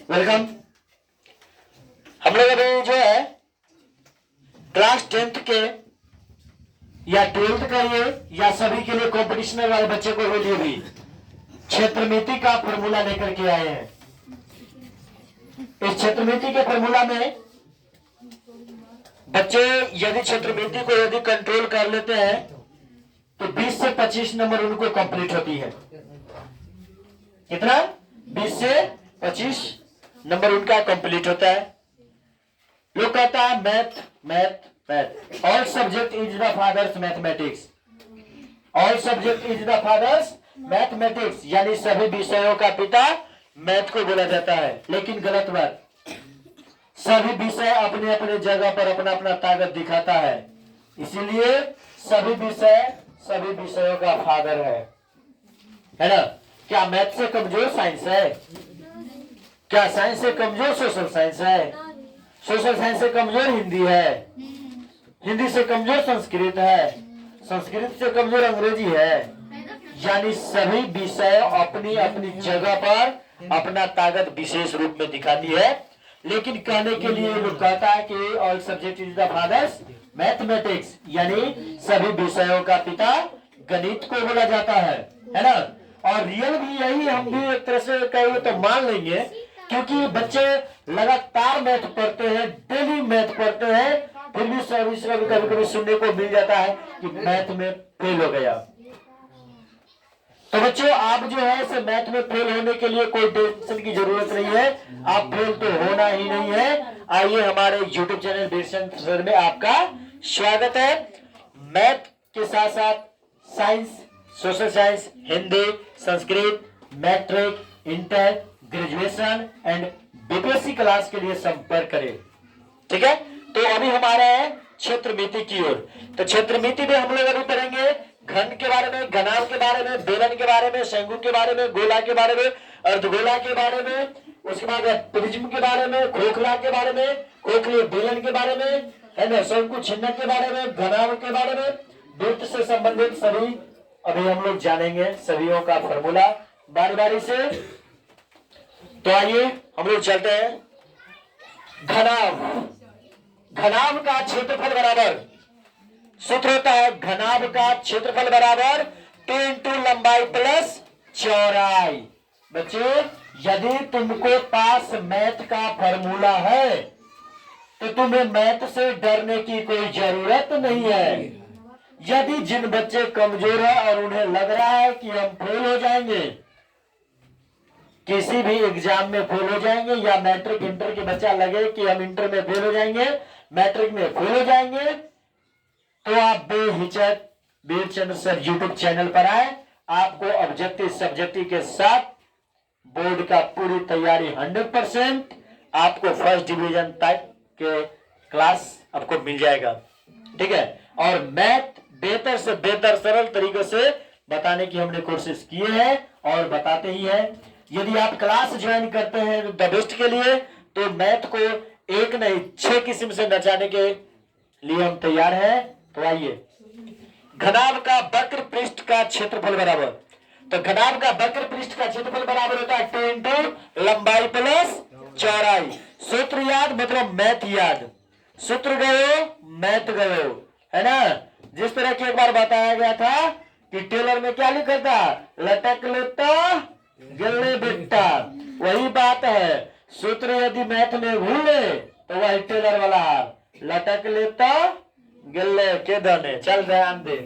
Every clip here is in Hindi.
वेलकम। हम लोग अभी जो है क्लास 10th के या 12th का ये या सभी के लिए कॉम्पिटिशन वाले बच्चे को लिए भी क्षेत्रमिति का फॉर्मूला लेकर के आए हैं। इस क्षेत्रमिति के फॉर्मूला में बच्चे यदि क्षेत्रमिति को यदि कंट्रोल कर लेते हैं तो 20 से 25 नंबर उनको कंप्लीट होती है। कितना? 20 से 25 नंबर उनका कंप्लीट होता है। लोग कहता है math math math, all subject is the father's mathematics, all subject is the father's mathematics, यानी सभी विषयों का पिता मैथ को बोला जाता है। लेकिन गलत बात, सभी विषय अपने अपने जगह पर अपना अपना ताकत दिखाता है, इसीलिए सभी विषय सभी विषयों का फादर है ना। क्या मैथ से कमजोर साइंस है? क्या साइंस से कमजोर सोशल साइंस है? सोशल साइंस से कमजोर हिंदी है? हिंदी से कमजोर संस्कृत है? संस्कृत से कमजोर अंग्रेजी है? यानी सभी विषय अपनी अपनी जगह पर अपना ताकत विशेष रूप में दिखाती है। लेकिन कहने के लिए लोग कहता है कि all subject is the father's mathematics, यानी सभी विषयों का पिता गणित को बोला जाता है ना। और रियल भी यही, हम भी एक तरह से कहेंगे तो मान लेंगे, क्योंकि बच्चे लगातार मैथ पढ़ते हैं, डेली मैथ पढ़ते हैं, फिर भी सर्विस में कभी कभी सुनने को मिल जाता है कि मैथ में फेल हो गया। तो बच्चों आप जो है इसे मैथ में फेल होने के लिए कोई टेंशन की जरूरत नहीं है, आप फेल तो होना ही नहीं है। आइए हमारे YouTube चैनल वीरचंद सर में आपका स्वागत है। मैथ के साथ साथ science, social science, Hindi, Sanskrit, matric, inter, graduation and BPSC class के लिए संपर्क करें। ठीक है, तो अभी हमारे हैं क्षेत्रमिति की ओर। तो क्षेत्रमिति में हम लोग अभी पढ़ेंगे घन के बारे में, घनाभ के बारे में, बेलन के बारे में, शंकु के बारे में, गोला के बारे में, अर्धगोला के बारे में, उसके बाद प्रिज्म के बारे में, खोखला के बारे में, खोखले बेलन के बारे में, है ना, शंकु छिन्नक के बारे में, घनाभ के बारे में, वृत्त से संबंधित सभी अभी हम लोग जानेंगे, सभीयों का फॉर्मूला बारी बारी से। तो आइए हम लोग चलते हैं। घनाभ, घनाभ का क्षेत्रफल बराबर, सूत्र होता है घनाभ का क्षेत्रफल बराबर 2 इंटू लंबाई प्लस चौड़ाई। बच्चे यदि तुमको पास मैथ का फॉर्मूला है तो तुम्हें मैथ से डरने की कोई जरूरत नहीं है। यदि जिन बच्चे कमजोर है और उन्हें लग रहा है कि हम फेल हो जाएंगे, किसी भी एग्जाम में फेल हो जाएंगे, या मैट्रिक इंटर के बच्चा लगे कि हम इंटर में फेल हो जाएंगे, मैट्रिक में फेल हो जाएंगे, तो आप बेहिचक वीरचंद सर यूट्यूब चैनल पर आए। आपको ऑब्जेक्टिव सब्जेक्टिव के साथ बोर्ड का पूरी तैयारी 100%, आपको फर्स्ट डिवीजन तक के क्लास आपको मिल जाएगा। ठीक है, और मैथ बेहतर से बेहतर सरल तरीके से बताने की हमने कोशिश की है और बताते ही है। यदि आप क्लास ज्वाइन करते हैं द बेस्ट के लिए, तो मैथ को एक नहीं 6 किस्म से नचाने के लिए हम तैयार हैं। तो आइए, घनाभ का वक्र पृष्ठ का क्षेत्रफल बराबर, तो घनाभ का वक्र पृष्ठ का क्षेत्रफल बराबर होता है 2 इंटू लंबाई प्लस चौड़ाई। सूत्र याद, मतलब मैथ याद, सूत्र गयो मैथ गयो, है ना। जिस तरह की एक बार बताया गया था कि टेलर में क्या लिखा था, लटक लेता गिल्ले बिट्टा, वही बात है। सूत्र यदि मैथ में भूले तो वही टेलर वाला हाल, लटक लेता गिल्ले के दाने। चल ध्यान दे,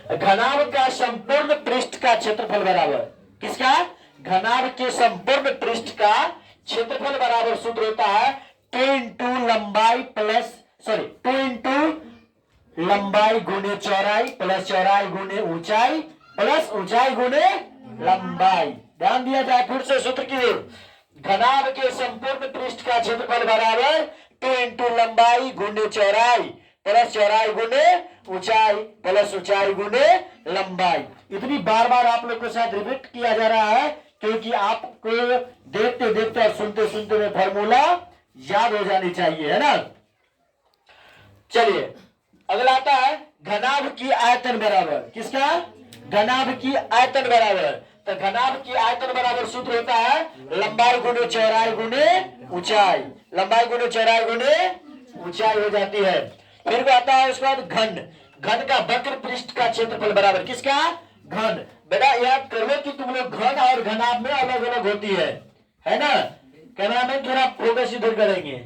घनाभ का संपूर्ण पृष्ठ का क्षेत्रफल बराबर, किसका? घनाभ के संपूर्ण पृष्ठ का क्षेत्रफल बराबर सूत्र होता है 2 इंटू लंबाई प्लस 2 इंटू लंबाई गुने चौड़ाई प्लस चौड़ाई गुने ऊंचाई प्लस ऊंचाई गुने लंबाई। ध्यान दिया जाए फिर से सूत्र की ओर। घनाभ के संपूर्ण पृष्ठ का क्षेत्रफल बराबर 2 इंटू लंबाई गुने चौड़ाई प्लस चौड़ाई गुने ऊंचाई प्लस ऊंचाई गुने लंबाई। इतनी बार बार आप लोग के साथ रिपीट किया जा रहा है क्योंकि आपको देखते देखते और सुनते सुनते में फॉर्मूला याद हो जानी चाहिए, है ना। चलिए अगला आता है घनाभ की आयतन बराबर, किसका? घनाभ की आयतन बराबर। तो घनाभ की आयतन बराबर सूत्र होता है लंबाई गुने चौड़ाई गुने ऊंचाई, लंबाई गुने चौड़ाई गुने ऊंचाई हो जाती है। फिर वो आता है उसके बाद घन, घन का वक्र पृष्ठ का क्षेत्रफल बराबर किसका, घन। बेटा याद कर लो कि तुम लोग घन और घनाभ में अलग अलग होती है ना। कैमरा में थोड़ा फोकस इधर करेंगे।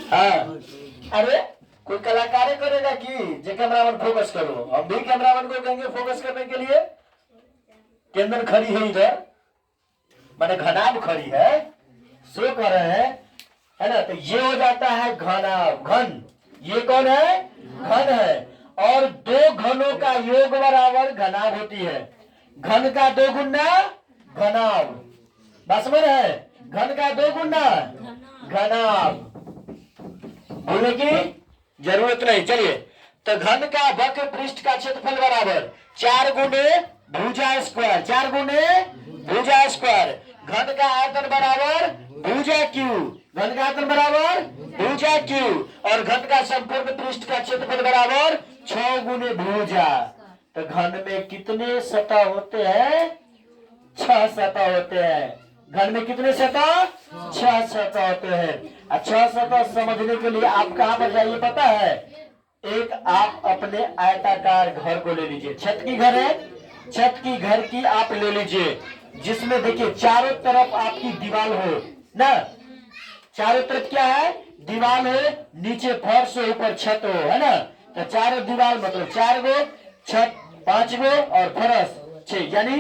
हाँ, अरे कोई कलाकार करेगा कि जो कैमरामैन फोकस करो, हम भी कैमरामैन को कहेंगे फोकस करने के लिए। केंद्र खड़ी है इधर, मैंने घनाभ खड़ी है, शो कर रहे हैं, है ना। तो ये हो जाता है घनाभ, घन। ये कौन है, घन है। और दो घनों का योग बराबर घनाभ होती है। घन का दो गुना घनाभ, बस में है, घन का दो गुना घनाभ, बोलने की जरूरत नहीं। चलिए, तो घन का वक्र पृष्ठ का क्षेत्रफल बराबर 4 गुने भुजा स्क्वायर, 4 गुने भुजा स्क्वायर। घन का आयतन बराबर भुजा क्यू, घन का आयतन बराबर भुजा क्यू। और घन का संपूर्ण पृष्ठ का क्षेत्रफल बराबर 6 गुने भुजा। तो घन में कितने सतह होते हैं, 6 सतह होते हैं। घन में कितने सतह, 6 सतह होते हैं। 6 सतह समझने के लिए आप कहां पर जाइए पता है। एक आप अपने आयताकार घर को ले लीजिए, छत की घर है, छत की घर की आप ले लीजिए, जिसमें देखिए चारों तरफ आपकी दीवार हो ना, चारों तरफ क्या है, दीवार हो, नीचे फर्श हो, ऊपर छत हो, है ना। तो चारों दीवार मतलब 4 गो, छत 5 गो और फर्श 6, यानी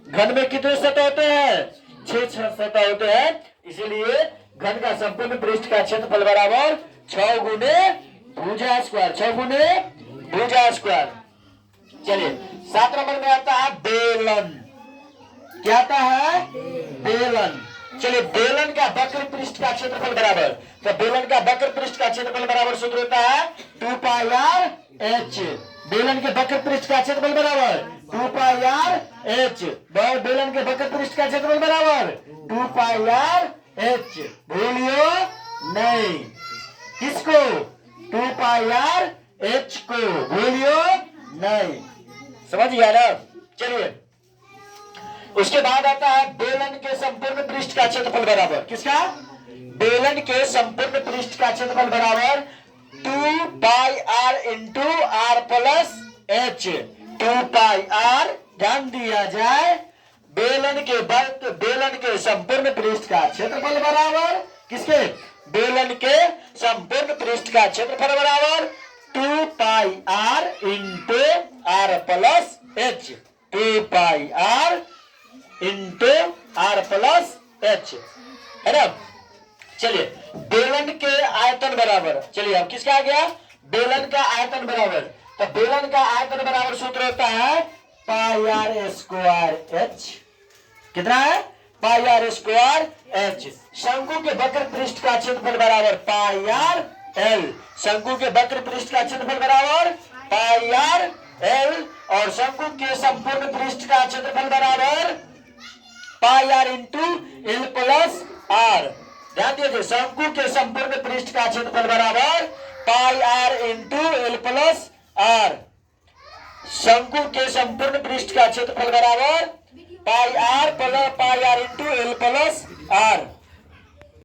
घन में कितने सतह होते हैं, 6 सतह होते हैं। इसीलिए घन का संपूर्ण पृष्ठ का क्षेत्रफल बराबर 6 गुने भुजा स्क्वायर, 6 गुने भुजा स्क्वायर। चलिए 7 नंबर में आता है बेलन। क्या आता है, बेलन। चलिए, बेलन का वक्र पृष्ठ का क्षेत्रफल बराबर, तो बेलन का वक्र पृष्ठ का क्षेत्रफल बराबर सूत्र होता है 2 पाई आर एच। बेलन के वक्र पृष्ठ का क्षेत्रफल बराबर 2 पाई आर एच। बेलन के वक्र पृष्ठ का क्षेत्रफल बराबर 2 पाई आर एच। भूलियो नहीं, किसको, 2 पाई आर एच को भूलियो नहीं, समझ गया ना। चलिए, उसके बाद आता है बेलन के संपूर्ण पृष्ठ का क्षेत्रफल बराबर किसका, बेलन के संपूर्ण पृष्ठ का क्षेत्रफल बराबर 2 pi R into R plus H. 2 pi R, ध्यान दिया जाए, बेलन के संपूर्ण पृष्ठ का क्षेत्रफल बराबर किसके, बेलन के संपूर्ण पृष्ठ का क्षेत्रफल बराबर 2 pi R into R plus H. 2 pi R into R plus H, है ना। चलिए, बेलन के आयतन बराबर, चलिए अब किसका आ गया, बेलन का आयतन बराबर। तो बेलन का आयतन बराबर सूत्र होता है पाई आर स्क्वायर एच। कितना है, पाई आर स्क्वायर एच। शंकु के वक्र पृष्ठ का क्षेत्रफल बराबर पाई आर एल। शंकु के वक्र पृष्ठ का क्षेत्रफल बराबर पाई आर एल। और शंकु के संपूर्ण पृष्ठ का क्षेत्रफल बराबर pi R into L plus R. ध्यान दीजिए, शंकु के संपूर्ण पृष्ठ का क्षेत्रफल बराबर pi R into L plus R. शंकु के संपूर्ण पृष्ठ का क्षेत्रफल बराबर pi R into L plus are.